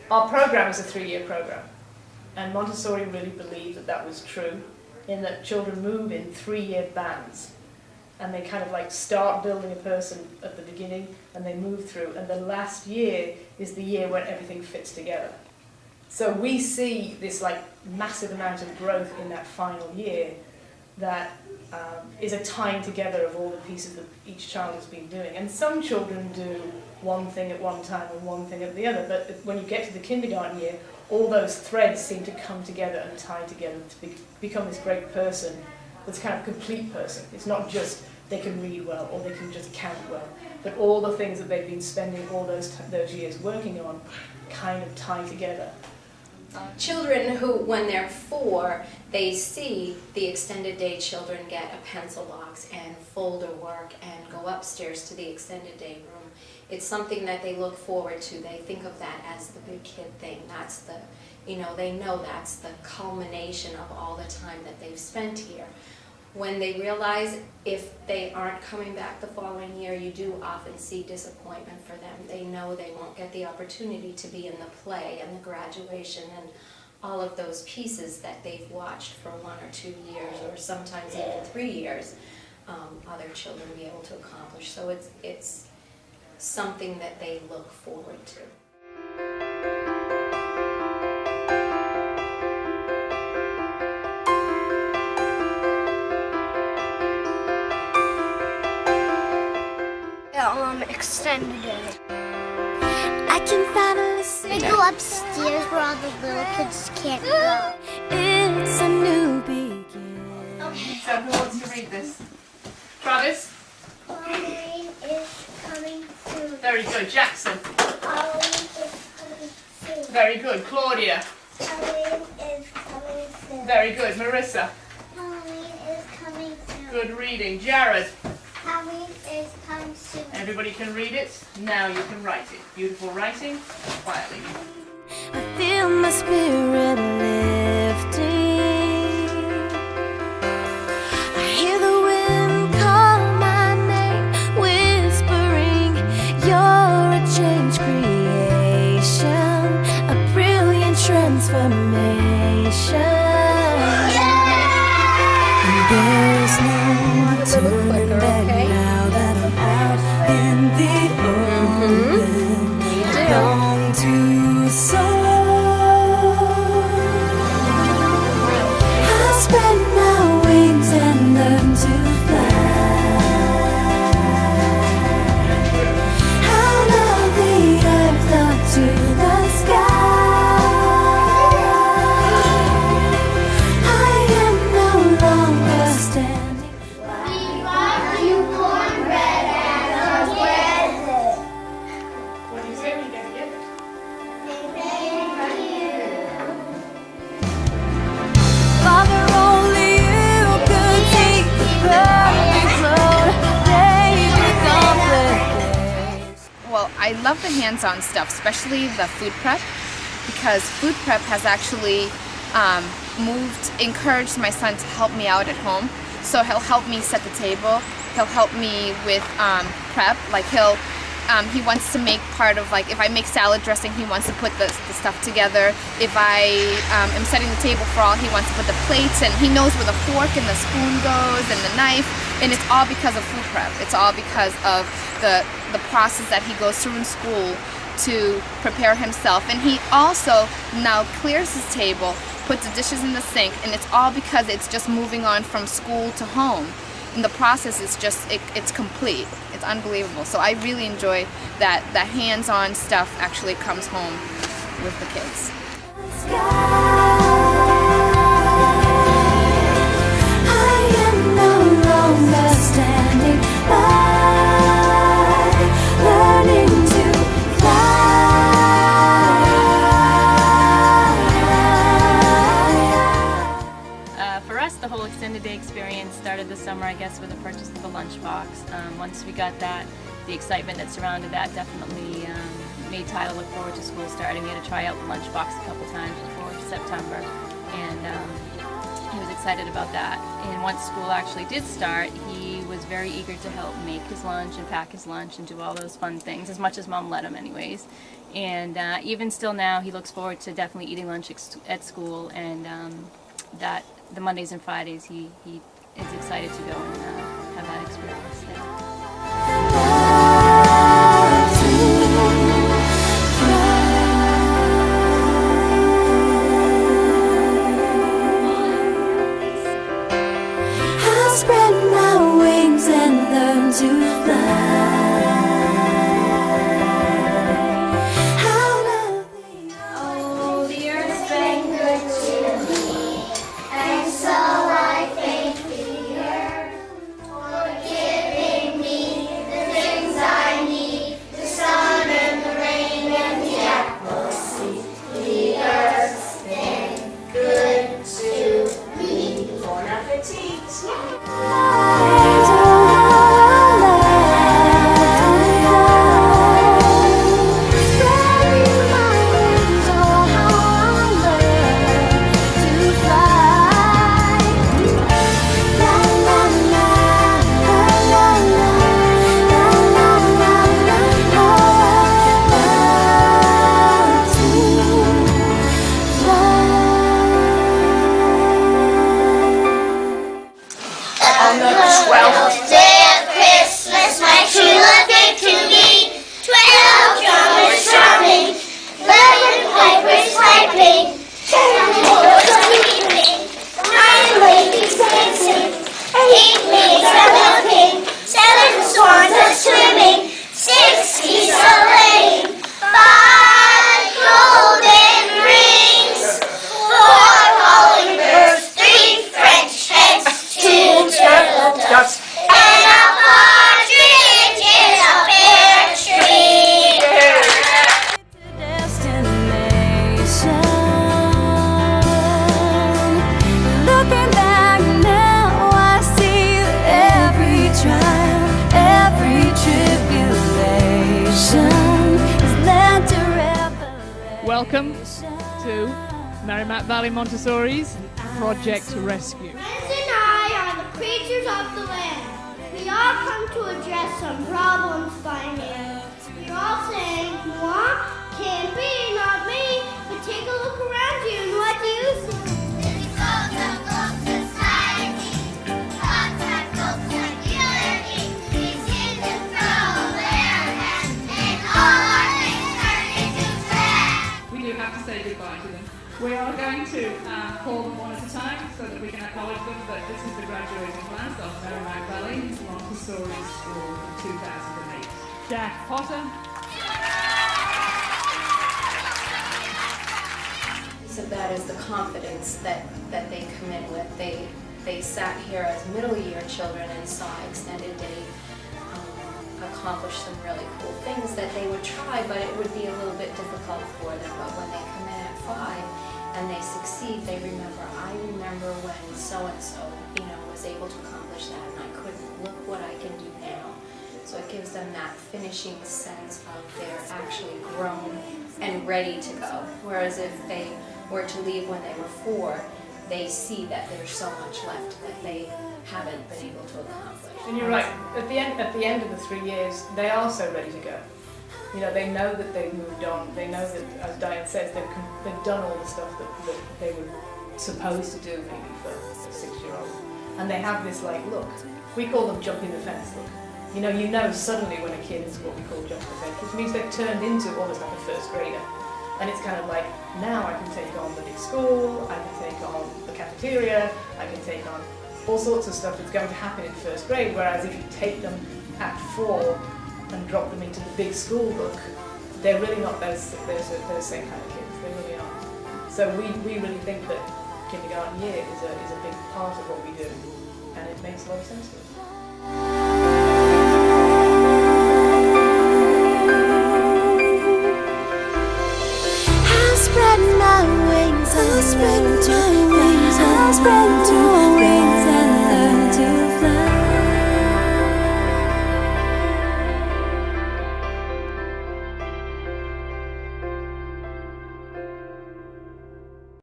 Our program is a 3-year program, and Montessori really believed that that was true, in that children move in 3-year bands, and they kind of like start building a person at the beginning, and they move through, and the last year is the year when everything fits together. So we see this like massive amount of growth in that final year that is a tying together of all the pieces that each child has been doing. And some children do one thing at one time and one thing at the other, but when you get to the kindergarten year, all those threads seem to come together and tie together to become this great person that's kind of a complete person. It's not just they can read well or they can just count well, but all the things that they've been spending all those years working on kind of tie together. Children who, when they're 4, they see the extended day children get a pencil box and folder work and go upstairs to the extended day room. It's something that they look forward to. They think of that as the big kid thing. That's the, they know that's the culmination of all the time that they've spent here. When they realize if they aren't coming back the following year, you do often see disappointment for them. They know they won't get the opportunity to be in the play and the graduation and all of those pieces that they've watched for 1 or 2 years, or sometimes even 3 years, other children be able to accomplish. So it's something that they look forward to. Extended day. I can finally see. They go upstairs where all the little kids can't go. It's a new beginning. Okay. So who wants to read this? Travis? Halloween is coming soon. Very good. Jackson? Halloween is coming soon. Very good. Claudia? Halloween is coming soon. Very good. Marissa? Halloween is coming soon. Good reading. Jared? Halloween is coming soon. Everybody can read it. Now you can write it. Beautiful writing. Quietly. I feel my spirit lifting. I hear the wind call my name, whispering, you're a changed creation, a brilliant transformation. And there's no turning back now that I'm out in the open. I long to soar. I spread my wings and learn to fly out of the earth up to the sky. I am no longer standing. We brought you cornbread as a present. What do you say when you get it? Father, only you could take the perfect road, baby, complicated. Well, I love the hands-on stuff, especially the food prep, because food prep has actually encouraged my son to help me out at home. So he'll help me set the table, he'll help me with prep, like he wants to make part of, like, if I make salad dressing, he wants to put the stuff together. If I am setting the table for all, he wants to put the plates, and he knows where the fork and the spoon goes and the knife, and it's all because of food prep. It's all because of the process that he goes through in school to prepare himself. And he also now clears his table, puts the dishes in the sink, and it's all because it's just moving on from school to home. And the process is just, it's complete. It's unbelievable. So I really enjoy that hands-on stuff actually comes home with the kids. I am no longer standing by, learning to fly. For us, the whole extended day experience started this summer, I guess, with the purchase of the lunchbox. Once we got that, the excitement that surrounded that definitely made Tyler look forward to school starting. We had to try out the lunchbox a couple times before September, and he was excited excited about that. And once school actually did start, he was very eager to help make his lunch and pack his lunch and do all those fun things, as much as Mom let him anyways. And even still now, he looks forward to definitely eating lunch at school, and that the Mondays and Fridays he is excited to go and have that experience. Yeah. Spread my wings and learn to fly. How lovely. Oh, the earth's been good to me, and so I thank the earth for giving me the things I need, the sun and the rain and the atmosphere. The earth's been good to me. Bon appetit. On the 12th day of Christmas, my true love gave to me 12 drummers drumming, 11 pipers piping, 10 lords weeping, 9 ladies dancing, 8 maids a-milking, 7 swans a-swimming, 6 geese a-laying, 5 golden rings, 4 calling birds, 3 French hens, 2 turtle doves, and a partridge in a pear tree. Destination. Looking back now, I see that every trial, every tribulation has led to revelation. Welcome to Merimack Valley Montessori's Project Rescue. Friends and I are the creatures of the land. We all come to address some problems by hand. We're all saying, moi, can't be, not me, but take a look around you and what do you see? We do have to say goodbye to them. We are going to call them one at a time so that we can acknowledge them, but this is the graduating class of Merimack Valley Montessori School in 2008. Jack Potter. So that is the confidence that they come in with. They sat here as middle year children and saw extended day accomplish some really cool things that they would try, but it would be a little bit difficult for them. But when they come in at 5 and they succeed, they remember, I remember when so-and-so, was able to accomplish that, and I couldn't. Look what I can do now. So it gives them that finishing sense of they're actually grown and ready to go. Whereas if they were to leave when they were 4, they see that there's so much left that they haven't been able to accomplish. And you're right, at the end of the 3 years, they are so ready to go. They know that they've moved on. They know that, as Diane says, they've done all the stuff that they were supposed to do maybe for a 6-year-old. And they have this look. We call them jumping the fence look. Suddenly when a kid is what we call jumping the fence, which means they've turned into almost like a first grader. And it's kind of like, now I can take on the big school, I can take on the cafeteria, I can take on all sorts of stuff that's going to happen in first grade, whereas if you take them at 4 and drop them into the big school book, they're really not those same kind of kids, they really aren't. So we really think that kindergarten year is a big part of what we do, and it makes a lot of sense to us. I spread my wings, I spread my wings.